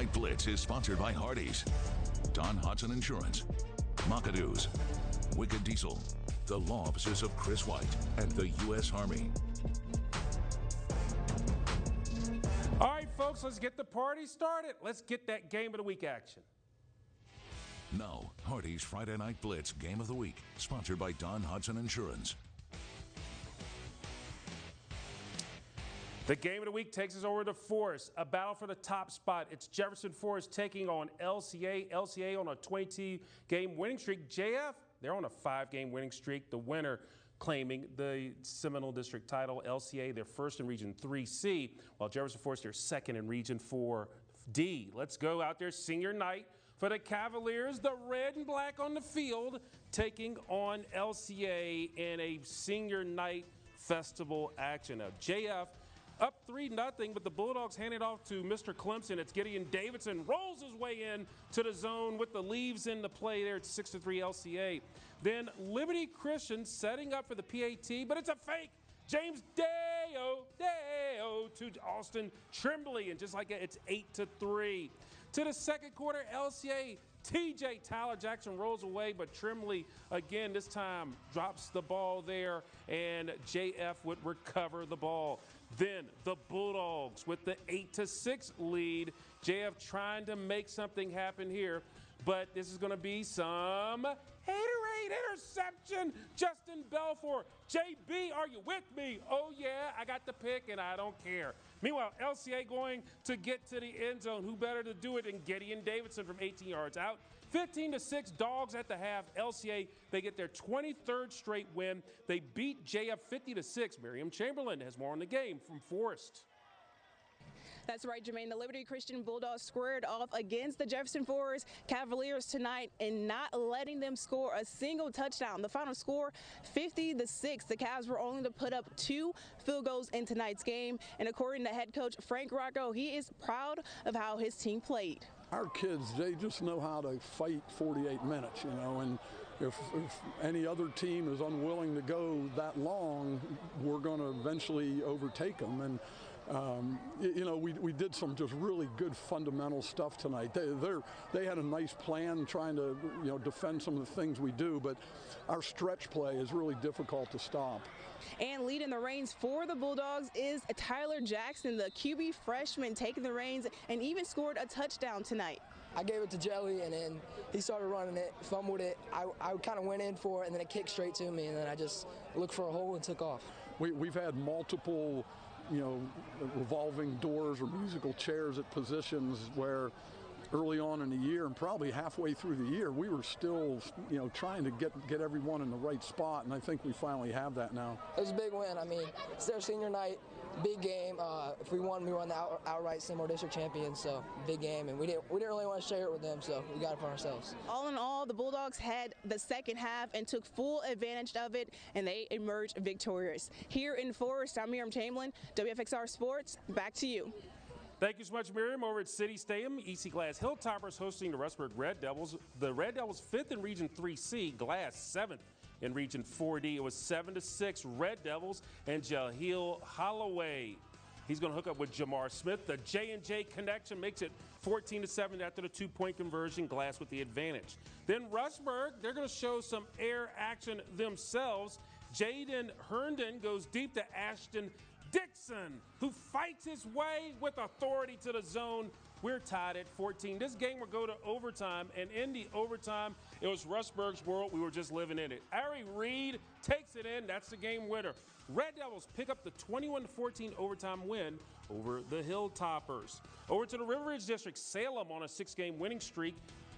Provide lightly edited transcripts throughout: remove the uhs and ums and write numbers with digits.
Night Blitz is sponsored by Hardee's, Don Hudson Insurance, McAdoo's, Wicked Diesel, the law offices of Chris White, and the U.S. Army. All right, folks, let's get the party started. Let's get that game of the week action. Now, Hardee's Friday Night Blitz Game of the Week, sponsored by Don Hudson Insurance. The game of the week takes us over to Forest, a battle for the top spot. It's Jefferson Forest taking on LCA. LCA on a 22-game winning streak. JF, they're on a 5-game winning streak. The winner claiming the Seminole District title. LCA, they're first in Region 3C, while Jefferson Forest, they're second in Region 4D. Let's go out there, senior night for the Cavaliers, the red and black on the field, taking on LCA in a senior night festival action. Now, JF up 3-0, but the Bulldogs hand it off to Mr. Clemson. It's Gideon Davidson, rolls his way in to the zone with the leaves in the play there. It's 6-3 LCA. Then Liberty Christian setting up for the PAT, but it's a fake. James Deo to Austin Tremblay, and just like that, it's 8-3. To the second quarter, LCA, TJ Tyler Jackson rolls away, but Tremblay, again, this time drops the ball there, and JF would recover the ball. Then the Bulldogs with the 8-6 lead. JF trying to make something happen here, but this is going to be some haterade interception. Justin Belfort, JB, are you with me? Oh yeah, I got the pick and I don't care. Meanwhile, LCA going to get to the end zone. Who better to do it than Gideon Davidson from 18 yards out? 15-6 Dogs at the half. LCA, they get their 23rd straight win. They beat JF 50-6. Miriam Chamberlain has more on the game from Forest. That's right, Jermaine. The Liberty Christian Bulldogs squared off against the Jefferson Forest Cavaliers tonight and not letting them score a single touchdown. The final score, 50-6. The Cavs were only to put up 2 field goals in tonight's game. And according to head coach Frank Rocco, he is proud of how his team played. Our kids, they just know how to fight 48 minutes, and if any other team is unwilling to go that long, we're going to eventually overtake them. And we did some just really good fundamental stuff tonight. They had a nice plan trying to defend some of the things we do, but our stretch play is really difficult to stop. And leading the reins for the Bulldogs is Tyler Jackson, the QB freshman, taking the reins and even scored a touchdown tonight. I gave it to Jelly, and then he started running it, fumbled it. I kind of went in for it, and then it kicked straight to me, and then I just looked for a hole and took off. We've had multiple revolving doors or musical chairs at positions where early on in the year and probably halfway through the year, we were still, trying to get everyone in the right spot, and I think we finally have that now. It was a big win. I mean, it's their senior night, big game. If we won the outright Seminole District champions, so big game, and we didn't really want to share it with them, so we got it for ourselves. All in all, the Bulldogs had the second half and took full advantage of it, and they emerged victorious. Here in Forest, I'm Miriam Chamberlain, WFXR Sports. Back to you. Thank you so much, Miriam. Over at City Stadium, EC Glass Hilltoppers hosting the Rustburg Red Devils. The Red Devils 5th in Region 3C, Glass 7th in Region 4D. It was 7-6 Red Devils and Jahil Holloway. He's going to hook up with Jamar Smith. The J&J connection makes it 14-7 after the 2-point conversion. Glass with the advantage. Then Rustburg, they're going to show some air action themselves. Jaden Herndon goes deep to Ashton Dixon, who fights his way with authority to the zone. We're tied at 14. This game will go to overtime, and in the overtime, it was Rustburg's world. We were just living in it. Ari Reed takes it in. That's the game winner. Red Devils pick up the 21-14 overtime win over the Hilltoppers. Over to the River Ridge District, Salem on a 6-game winning streak,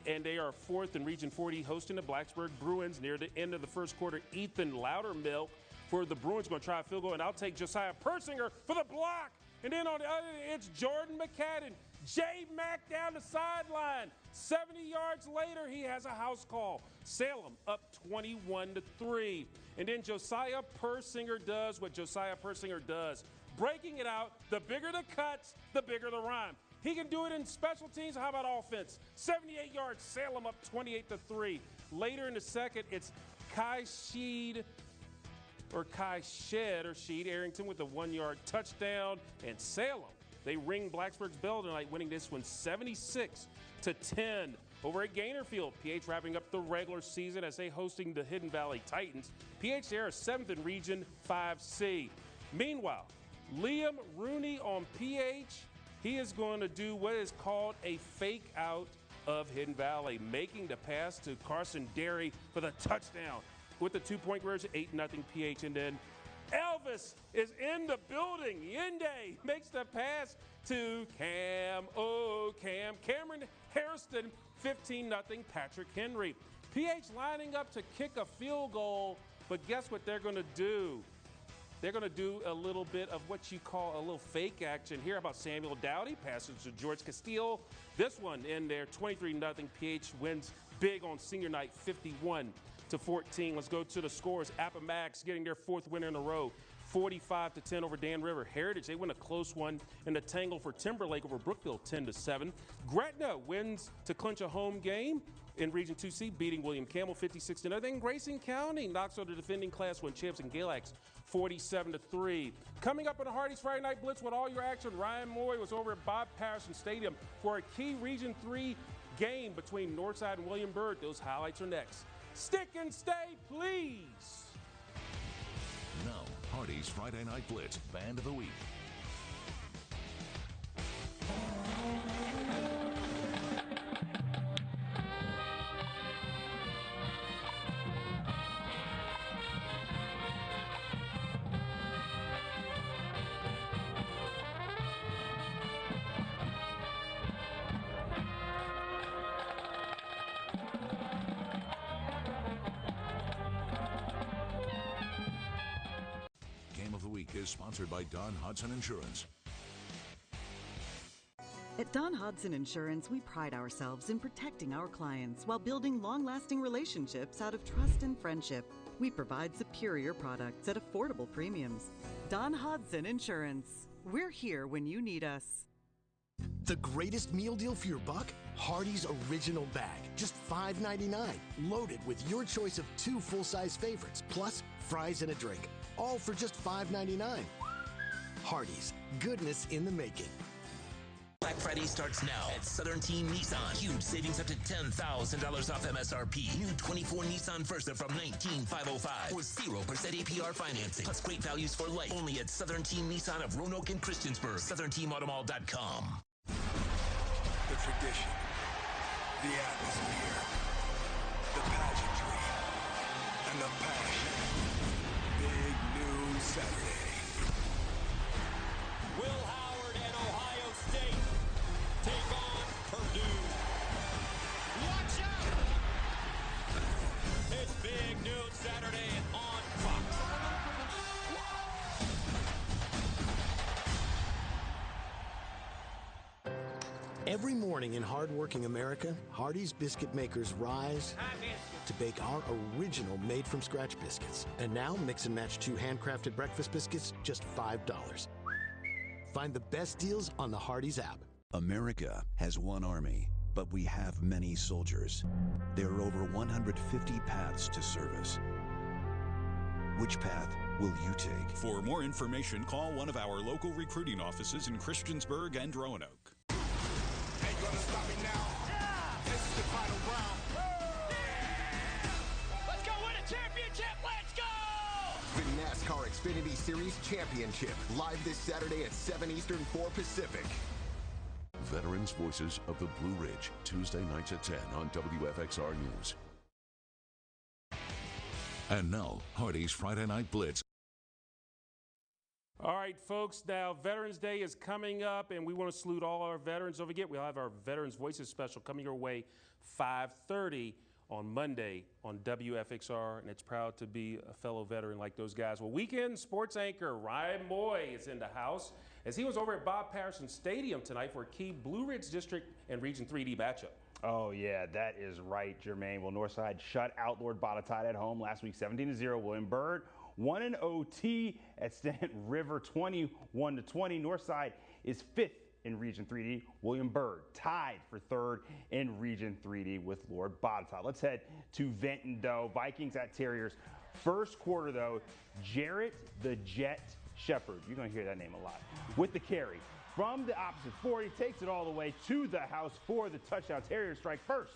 and they are 4th in Region 40, hosting the Blacksburg Bruins near the end of the first quarter. Ethan Loudermilk for the Bruins going to try a field goal, and I'll take Josiah Persinger for the block. And then on the other end, it's Jordan McCadden. J-Mac down the sideline. 70 yards later, he has a house call. Salem up 21-3. And then Josiah Persinger does what Josiah Persinger does. Breaking it out, the bigger the cuts, the bigger the rhyme. He can do it in special teams. How about offense? 78 yards, Salem up 28-3. Later in the second, it's Kai Shed Arrington with a 1-yard touchdown, and Salem They ring Blacksburg's bell tonight, winning this one 76-10 over at Gainerfield. PH wrapping up the regular season as they hosting the Hidden Valley Titans. PH there is 7th in Region 5C. Meanwhile, Liam Rooney on PH, he is going to do what is called a fake out of Hidden Valley, making the pass to Carson Derry for the touchdown with the 2-point conversion, 8-0 PH. And then Elvis is in the building. Yende makes the pass to Cameron Harrison, 15-0 Patrick Henry. PH lining up to kick a field goal, but guess what they're going to do? They're going to do a little bit of what you call a little fake action. Hear about Samuel Dowdy, passes to George Castile. This one in there, 23-0 PH wins big on senior night, 51-14. Let's go to the scores. Appomattox getting their 4th win in a row, 45-10 over Dan River. Heritage, they win a close one in the tangle for Timberlake over Brookville, 10-7. Gretna wins to clinch a home game in Region 2C, beating William Campbell 56-0. Then Grayson County knocks out the defending Class 1 champs in Galax 47-3. Coming up on the Hardee's Friday Night Blitz with all your action, Ryan Moy was over at Bob Patterson Stadium for a key Region 3 game between Northside and William Byrd. Those highlights are next. Stick and stay, please. Now, Hardee's Friday Night Blitz Band of the Week. Is sponsored by Don Hudson Insurance. At Don Hudson Insurance, we pride ourselves in protecting our clients while building long-lasting relationships out of trust and friendship. We provide superior products at affordable premiums. Don Hudson Insurance. We're here when you need us. The greatest meal deal for your buck? Hardee's Original Bag. Just $5.99. Loaded with your choice of 2 full-size favorites, plus fries and a drink. All for just $5.99. Hardee's, goodness in the making. Black Friday starts now at Southern Team Nissan. Huge savings up to $10,000 off MSRP. New 24 Nissan Versa from $19,505 or 0% APR financing. Plus great values for life. Only at Southern Team Nissan of Roanoke and Christiansburg. SouthernTeamAutomall.com. The tradition, the atmosphere, the pageantry, and the passion. Big Noon Saturday. Will Howard and Ohio State take on Purdue. Watch out! It's Big Noon Saturday on Fox. Every morning in hardworking America, Hardee's biscuit makers rise to bake our original made-from-scratch biscuits. And now, mix and match 2 handcrafted breakfast biscuits, just $5. Find the best deals on the Hardee's app. America has one army, but we have many soldiers. There are over 150 paths to service. Which path will you take? For more information, call one of our local recruiting offices in Christiansburg and Roanoke. Ain't gonna stop me now. Yeah. This is the final round. Yeah. Let's go win a championship. Let's go! The NASCAR Xfinity Series Championship, live this Saturday at 7 Eastern, 4 Pacific. Veterans Voices of the Blue Ridge, Tuesday nights at 10 on WFXR News. And now, Hardee's Friday Night Blitz. All right, folks, now Veterans Day is coming up, and we want to salute all our veterans. Don't forget, we'll have our Veterans Voices special coming your way 5:30 on Monday on WFXR, and it's proud to be a fellow veteran like those guys. Well, weekend sports anchor Ryan Moy is in the house as he was over at Bob Patterson Stadium tonight for a key Blue Ridge District and Region 3D matchup. Oh, yeah, that is right, Jermaine. Well, Northside shut out Lord Botetourt at home last week, 17-0. William Byrd won in OT at Stanton River, 21-20. Northside is 5th in Region 3D. William Byrd tied for 3rd in Region 3D with Lord Botetourt. Let's head to Venton, though. Vikings at Terriers. First quarter, though, Jarrett the Jet Shepherd. You're going to hear that name a lot. With the carry. from the opposite 40, takes it all the way to the house for the touchdown. Terriers strike first,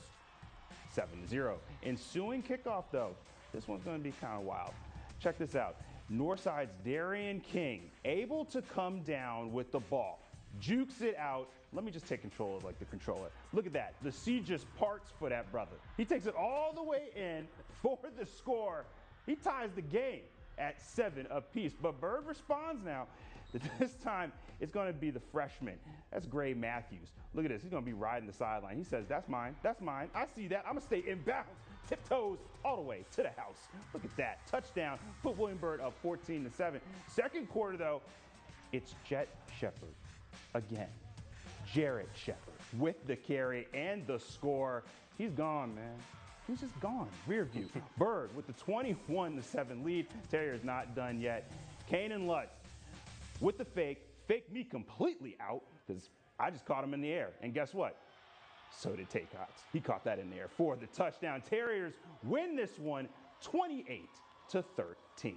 7-0. Ensuing kickoff, though, this one's going to be kind of wild. Check this out. Northside's Darian King able to come down with the ball, jukes it out. Let me just take control of the controller. Look at that. The sea just parts for that brother. He takes it all the way in for the score. He ties the game at 7 apiece. But Bird responds now. This time, it's going to be the freshman. That's Gray Matthews. Look at this. He's going to be riding the sideline. He says, that's mine. That's mine. I see that. I'm going to stay inbounds. Tiptoes all the way to the house. Look at that. Touchdown. Put William Byrd up 14-7. Second quarter, though, it's Jet Shepard again. Jarrett Shepard with the carry and the score. He's gone, man. He's just gone. Rear view. Bird with the 21-7 lead. Terriers not done yet. Kanan Lutz with the fake. Faked me completely out because I just caught him in the air. And guess what? So did Tay Cox. He caught that in there for the touchdown. Terriers win this one 28-13.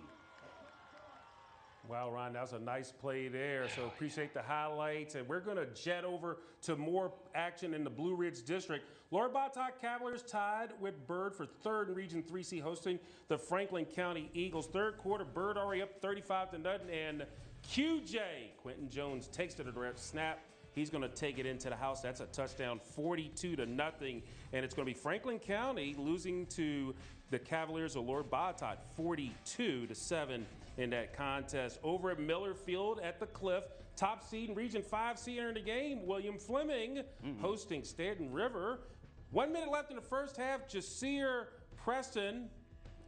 Wow, Ron, that was a nice play there. So appreciate the highlights. And we're going to jet over to more action in the Blue Ridge District. Lord Botetourt Cavaliers tied with Bird for third in Region 3C, hosting the Franklin County Eagles. Third quarter, Bird already up 35-0. And QJ, Quentin Jones, takes to the direct snap. He's going to take it into the house. That's a touchdown, 42-0. And it's going to be Franklin County losing to the Cavaliers of Lord Botetourt 42-7 in that contest. Over at Miller Field at the Cliff, top seed in Region 5C entering the game, William Fleming hosting Stanton River. 1 minute left in the first half. Jasir Preston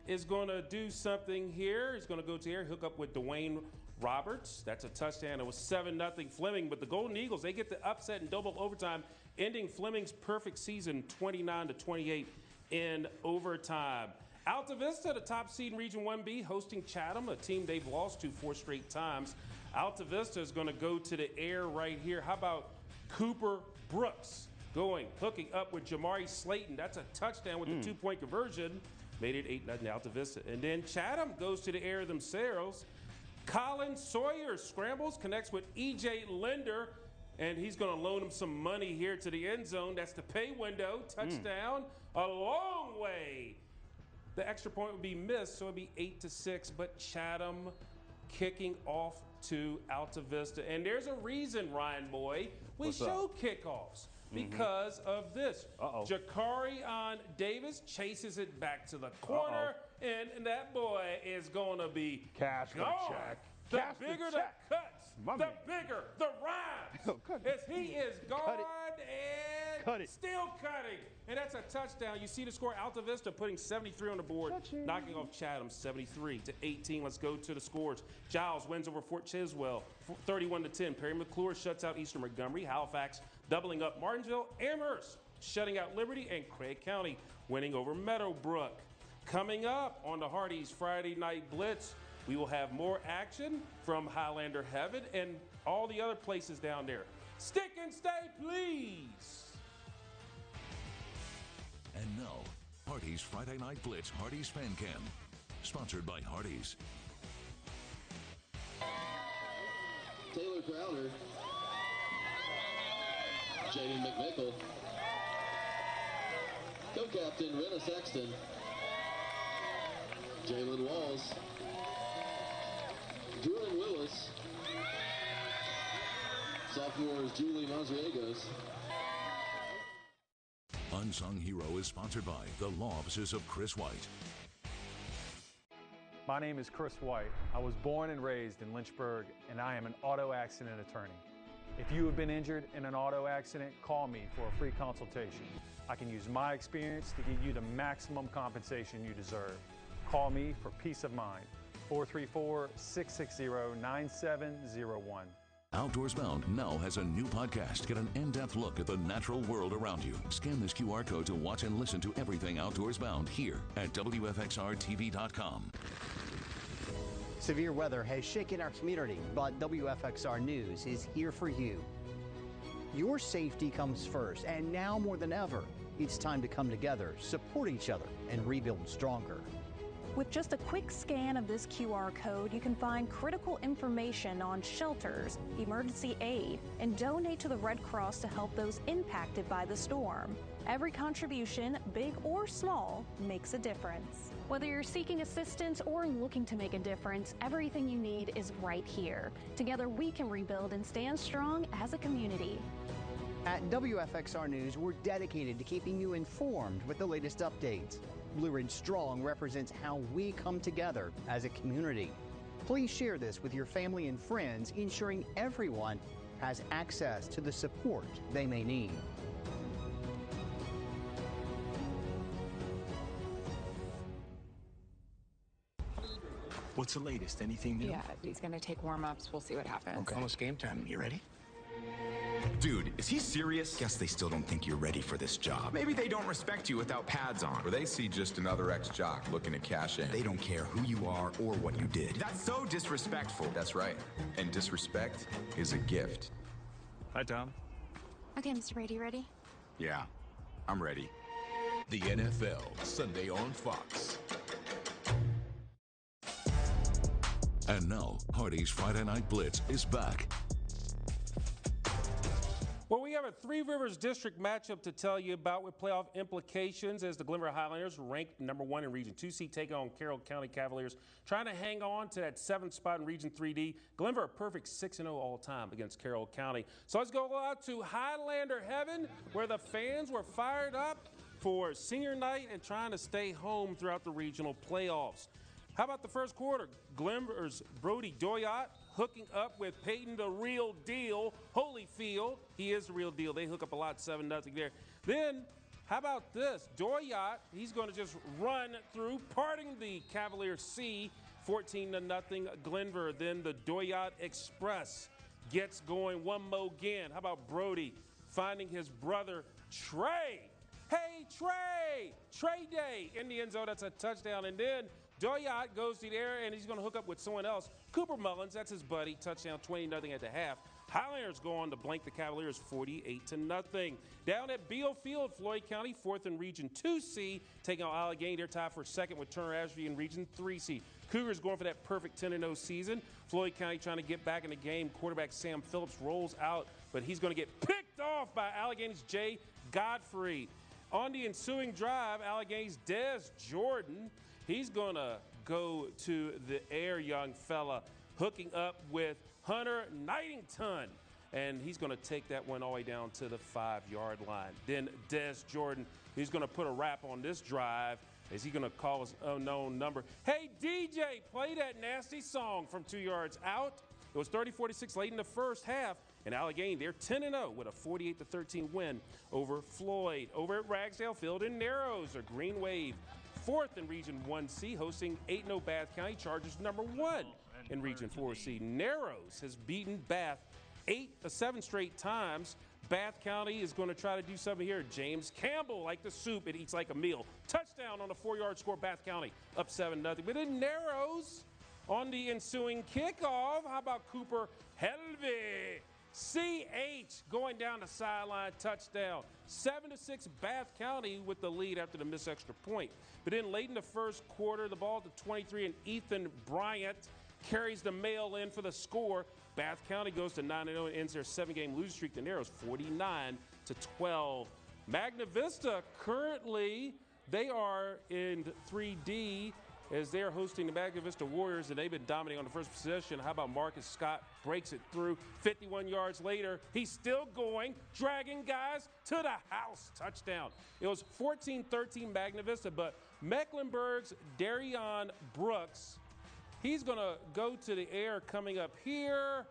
is going to do something here. He's going to go to air, hook up with Dwayne Roberts. That's a touchdown. It was 7-0 Fleming, but the Golden Eagles, they get the upset in double overtime, ending Fleming's perfect season 29-28 in overtime. Alta Vista, the top seed in Region 1B, hosting Chatham, a team they've lost to 4 straight times. Alta Vista is going to go to the air right here. How about Cooper Brooks hooking up with Jamari Slayton? That's a touchdown with the 2-point conversion. Made it 8-0 Alta Vista. And then Chatham goes to the air themselves. Colin Sawyer scrambles, connects with E.J. Linder, and he's going to loan him some money here to the end zone. That's the pay window. Touchdown, a long way. The extra point would be missed, so it would be 8-6, but Chatham kicking off to Alta Vista. And there's a reason, Ryan Boy, we show kickoffs because of this. Jakarion Davis chases it back to the corner, and that boy is going to be cash gone. check. The bigger the cuts, the bigger the rhymes. As he is gone and still cutting. And that's a touchdown. You see the score, Alta Vista putting 73 on the board, knocking off Chatham 73-18. Let's go to the scores. Giles wins over Fort Chiswell 31-10. Perry McClure shuts out Eastern Montgomery. Halifax doubling up Martinsville. Amherst shutting out Liberty, and Craig County winning over Meadowbrook. Coming up on the Hardee's Friday Night Blitz, we will have more action from Highlander Heaven and all the other places down there. Stick and stay, please. And now, Hardee's Friday Night Blitz Hardee's Fan Cam, sponsored by Hardee's. Taylor Crowder, Jamie McMickle, co-captain Renna Sexton, Jalen Walls, Jordan Willis, sophomores Julie Mazriegos. Unsung Hero is sponsored by the law offices of Chris White. My name is Chris White. I was born and raised in Lynchburg, and I am an auto accident attorney. If you have been injured in an auto accident, call me for a free consultation. I can use my experience to get you the maximum compensation you deserve. Call me for peace of mind. 434-660-9701. Outdoors Bound now has a new podcast. Get an in-depth look at the natural world around you. Scan this QR code to watch and listen to everything Outdoors Bound here at WFXRTV.com. Severe weather has shaken our community, but WFXR News is here for you. Your safety comes first, and now more than ever, it's time to come together, support each other, and rebuild stronger. With just a quick scan of this QR code, you can find critical information on shelters, emergency aid, and donate to the Red Cross to help those impacted by the storm. Every contribution, big or small, makes a difference. Whether you're seeking assistance or looking to make a difference, everything you need is right here. Together we can rebuild and stand strong as a community. At WFXR News, we're dedicated to keeping you informed with the latest updates. Blue Ridge Strong represents how we come together as a community. Please share this with your family and friends, ensuring everyone has access to the support they may need. What's the latest? Anything new? Yeah, he's gonna take warm-ups. We'll see what happens. Okay. Almost game time. You ready? Dude, is he serious? Guess they still don't think you're ready for this job. Maybe they don't respect you without pads on. Or they see just another ex-jock looking to cash in. They don't care who you are or what you did. That's so disrespectful. That's right. And disrespect is a gift. Hi, Tom. Okay, Mr. Brady, ready? Yeah, I'm ready. The NFL, Sunday on Fox. And now, Hardee's Friday Night Blitz is back. Well, we have a Three Rivers District matchup to tell you about with playoff implications as the Glenvar Highlanders, ranked #1 in Region 2C, taking on Carroll County Cavaliers, trying to hang on to that 7th spot in Region 3D. Glenvar a perfect 6-0 all time against Carroll County. So let's go out to Highlander Heaven, where the fans were fired up for senior night and trying to stay home throughout the regional playoffs. How about the first quarter? Glenvar's Brody Doyot hooking up with Peyton, the real deal, Holyfield. He is the real deal. They hook up a lot, 7-0 there. Then, how about this? Doyot, he's going to just run through, parting the Cavalier C, 14-0 Glenvar. Then the Doyot Express gets going one more again. How about Brody finding his brother Trey? Hey, Trey! Trey Day in the end zone. That's a touchdown. And then Doyot goes to the air, and he's going to hook up with someone else. Cooper Mullins, that's his buddy. Touchdown, 20-0 at the half. Highlanders go on to blank the Cavaliers 48-0. Down at Beale Field, Floyd County, 4th in Region 2C, taking on Allegheny. They're tied for 2nd with Turner Ashby in Region 3C. Cougars going for that perfect 10-0 season. Floyd County trying to get back in the game. Quarterback Sam Phillips rolls out, but he's going to get picked off by Allegheny's Jay Godfrey. On the ensuing drive, Allegheny's Des Jordan, he's going to go to the air, young fella, hooking up with Hunter Nightington. And he's going to take that one all the way down to the 5-yard line. Then Des Jordan, he's going to put a wrap on this drive. Is he going to call his unknown number? Hey, DJ, play that nasty song from 2 yards out. It was 30-46 late in the first half. And Allegheny, they're 10-0 with a 48-13 win over Floyd. Over at Ragsdale Field in Narrows, a Green Wave, 4th in Region 1C, hosting 8-0 Bath County Chargers, #1 in Region 4C. Narrows has beaten Bath 7 straight times. Bath County is going to try to do something here. James Campbell, like the soup, it eats like a meal. Touchdown on a 4-yard score, Bath County up 7-0. But in Narrows, on the ensuing kickoff, how about Cooper Helvey? CH going down the sideline, touchdown. 7-6 Bath County with the lead after the missed extra point. But then late in the first quarter, the ball to 23, and Ethan Bryant carries the mail in for the score. Bath County goes to 9-0 and ends their 7-game losing streak. The Narrows 49-12. Magna Vista currently, they are in 3D as they're hosting the Magna Vista Warriors, and they've been dominating on the first possession. How about Marcus Scott breaks it through 51 yards later? He's still going, dragging guys to the house. Touchdown. It was 14-13 Magna Vista, but Mecklenburg's Darion Brooks, he's going to go to the air coming up here,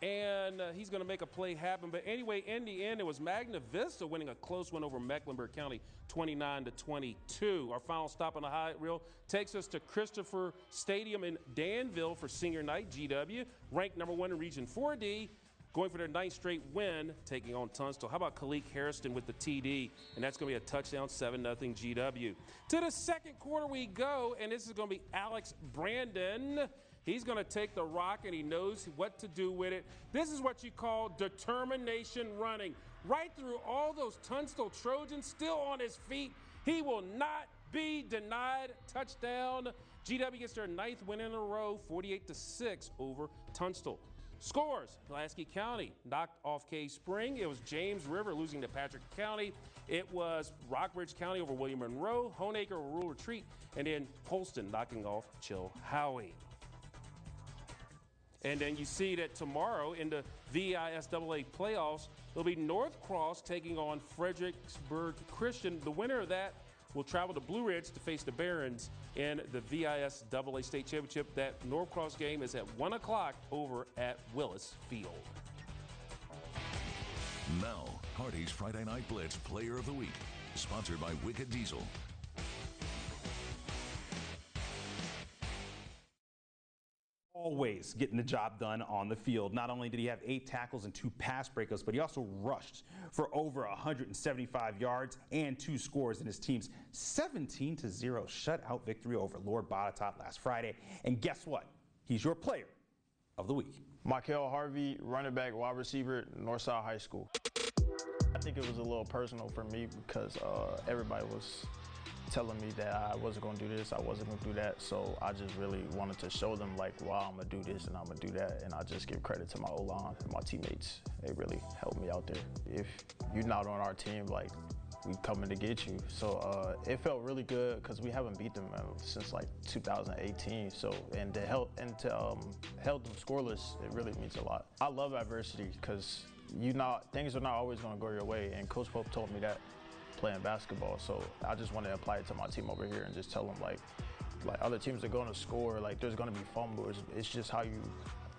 and he's going to make a play happen. But anyway, in the end, it was Magna Vista winning a close one over Mecklenburg County, 29-22. Our final stop on the highlight reel takes us to Christopher Stadium in Danville for senior night. GW, ranked #1 in Region 4D, going for their 9th straight win, taking on Tunstall. How about Khalik Harrison with the TD? And that's going to be a touchdown, 7-0 GW. To the second quarter we go, and this is going to be Alex Brandon. He's going to take the rock, and he knows what to do with it. This is what you call determination running. Right through all those Tunstall Trojans, still on his feet. He will not be denied. Touchdown. GW gets their 9th win in a row, 48-6 over Tunstall. Scores: Pulaski County knocked off Cave Spring. It was James River losing to Patrick County. It was Rockbridge County over William Monroe. Honeacre Rural Retreat. And then Holston knocking off Chilhowie. And then you see that tomorrow in the VISAA playoffs, it'll be North Cross taking on Fredericksburg Christian. The winner of that will travel to Blue Ridge to face the Barons in the VISAA State Championship. That North Cross game is at 1 o'clock over at Willis Field. Now, Hardee's Friday Night Blitz Player of the Week, sponsored by Wicked Diesel. Always getting the job done on the field. Not only did he have 8 tackles and 2 pass breakups, but he also rushed for over 175 yards and 2 scores in his team's 17-0 shutout victory over Lord Botetourt last Friday. And guess what? He's your player of the week. Michael Harvey, running back, wide receiver, Northside High School. I think it was a little personal for me because everybody was telling me that I wasn't going to do this, I wasn't going to do that. So I just really wanted to show them, like, wow, I'm going to do this and I'm going to do that. And I just give credit to my O-line and my teammates. They really helped me out there. If you're not on our team, like, we coming to get you. So it felt really good because we haven't beat them since like 2018. So and to held them scoreless, it really means a lot. I love adversity because things are not always going to go your way. And Coach Pope told me that playing basketball. So I just want to apply it to my team over here and just tell them like other teams are going to score. Like there's going to be fumbles. It's just how you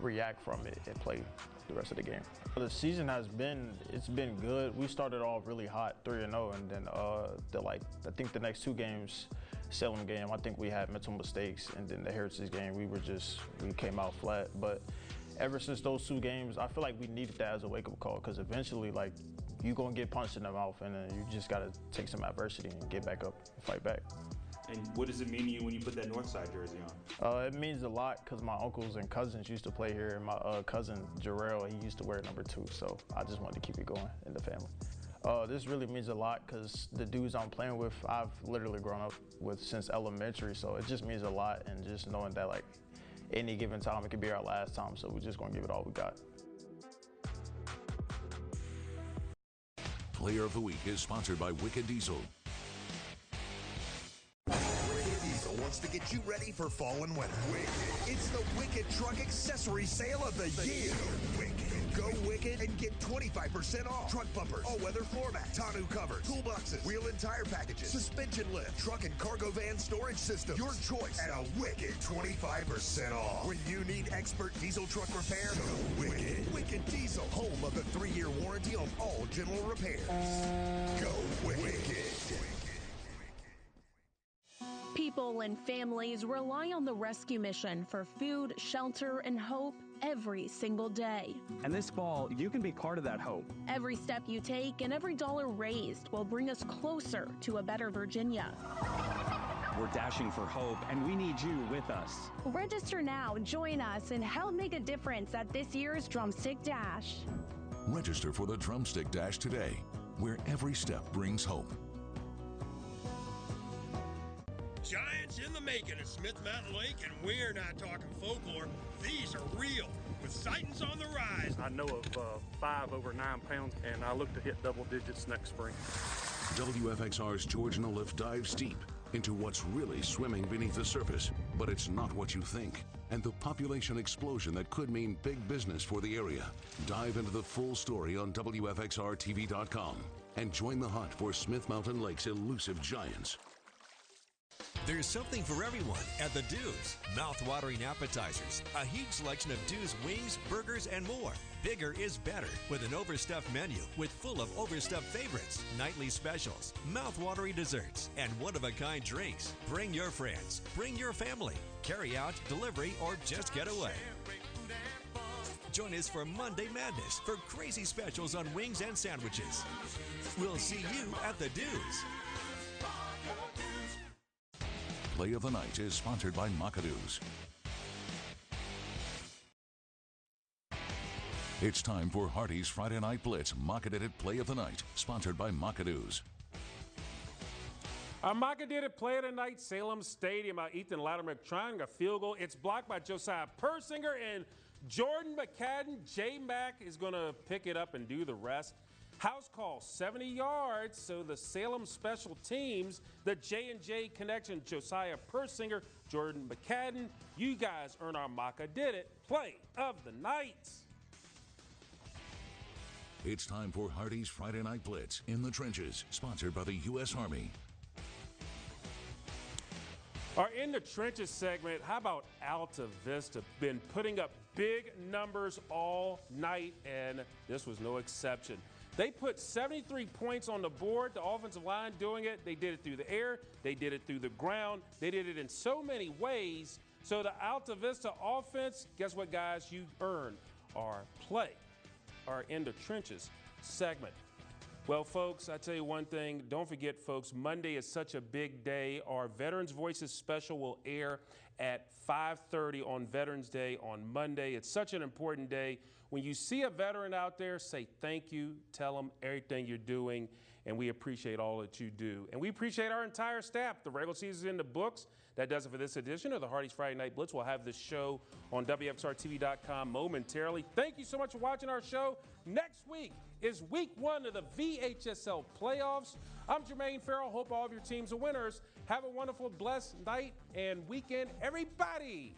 react from it and play the rest of the game. The season it's been good. We started off really hot, 3-0, and then I think the next 2 games, Salem game, I think we had mental mistakes, and then the Heritage game, we came out flat. But ever since those 2 games, I feel like we needed that as a wake-up call because eventually, like, you're gonna get punched in the mouth, and then you just gotta take some adversity and get back up and fight back. And what does it mean to you when you put that Northside jersey on? It means a lot because my uncles and cousins used to play here, and my cousin Jarrell, he used to wear number 2, so I just wanted to keep it going in the family. This really means a lot because the dudes I'm playing with, I've literally grown up with since elementary, so it just means a lot, and just knowing that like any given time it could be our last time, so we're just gonna give it all we got. Player of the Week is sponsored by Wicked Diesel. Wicked Diesel wants to get you ready for fall and winter. Wicked. It's the Wicked Truck Accessory Sale of the year. Wicked. Go Wicked and get 25% off. Truck bumpers, all-weather floor mats, tonneau covers, toolboxes, wheel and tire packages, suspension lift, truck and cargo van storage system. Your choice at a Wicked 25% off. When you need expert diesel truck repair, go Wicked. Wicked Diesel, home of the 3-year warranty on all general repairs. Go Wicked. People and families rely on the rescue mission for food, shelter, and hope every single day. And this fall, you can be part of that hope. Every step you take and every dollar raised will bring us closer to a better Virginia. We're dashing for hope, and we need you with us. Register now, join us, and help make a difference at this year's Drumstick Dash. Register for the Drumstick Dash today, where every step brings hope. Giants in the making at Smith Mountain Lake, and we're not talking folklore. These are real, with sightings on the rise. I know of 5 over 9 pounds, and I look to hit double digits next spring. WFXR's George Noliff dives deep into what's really swimming beneath the surface, but it's not what you think, and the population explosion that could mean big business for the area. Dive into the full story on WFXRTV.com and join the hunt for Smith Mountain Lake's elusive giants. There's something for everyone at the Do's. Mouth-watering appetizers, a huge selection of Do's wings, burgers, and more. Bigger is better with an overstuffed menu with full of overstuffed favorites, nightly specials, mouth-watering desserts, and one-of-a-kind drinks. Bring your friends, bring your family, carry out, delivery, or just get away. Join us for Monday Madness for crazy specials on wings and sandwiches. We'll see you at the Do's. Play of the Night is sponsored by Macadoo's. It's time for Hardee's Friday Night Blitz Macadoo's Play of the Night, sponsored by Macadoo's. Micah did it. Play of the night, Salem Stadium. Ethan Loudermilk trying a field goal. It's blocked by Josiah Persinger and Jordan McCadden. J-Mac is going to pick it up and do the rest. House call, 70 yards. So the Salem special teams, the J&J connection, Josiah Persinger, Jordan McCadden. You guys earn our Micah did it. Play of the night. It's time for Hardee's Friday Night Blitz in the Trenches, sponsored by the U.S. Army. Our In the Trenches segment, how about Alta Vista? Been putting up big numbers all night, and this was no exception. They put 73 points on the board, the offensive line doing it. They did it through the air. They did it through the ground. They did it in so many ways. So the Alta Vista offense, guess what, guys? You earn our play, our In the Trenches segment. Well, folks, I tell you one thing. Don't forget, folks, Monday is such a big day. Our Veterans Voices special will air at 5:30 on Veterans Day on Monday. It's such an important day. When you see a veteran out there, say thank you, tell them everything you're doing, and we appreciate all that you do. And we appreciate our entire staff. The regular season is in the books. That does it for this edition of the Hardee's Friday Night Blitz. We'll have this show on WFSRTV.com momentarily. Thank you so much for watching our show. Next week is week 1 of the VHSL playoffs. I'm Jermaine Farrell. Hope all of your teams are winners. Have a wonderful, blessed night and weekend, everybody.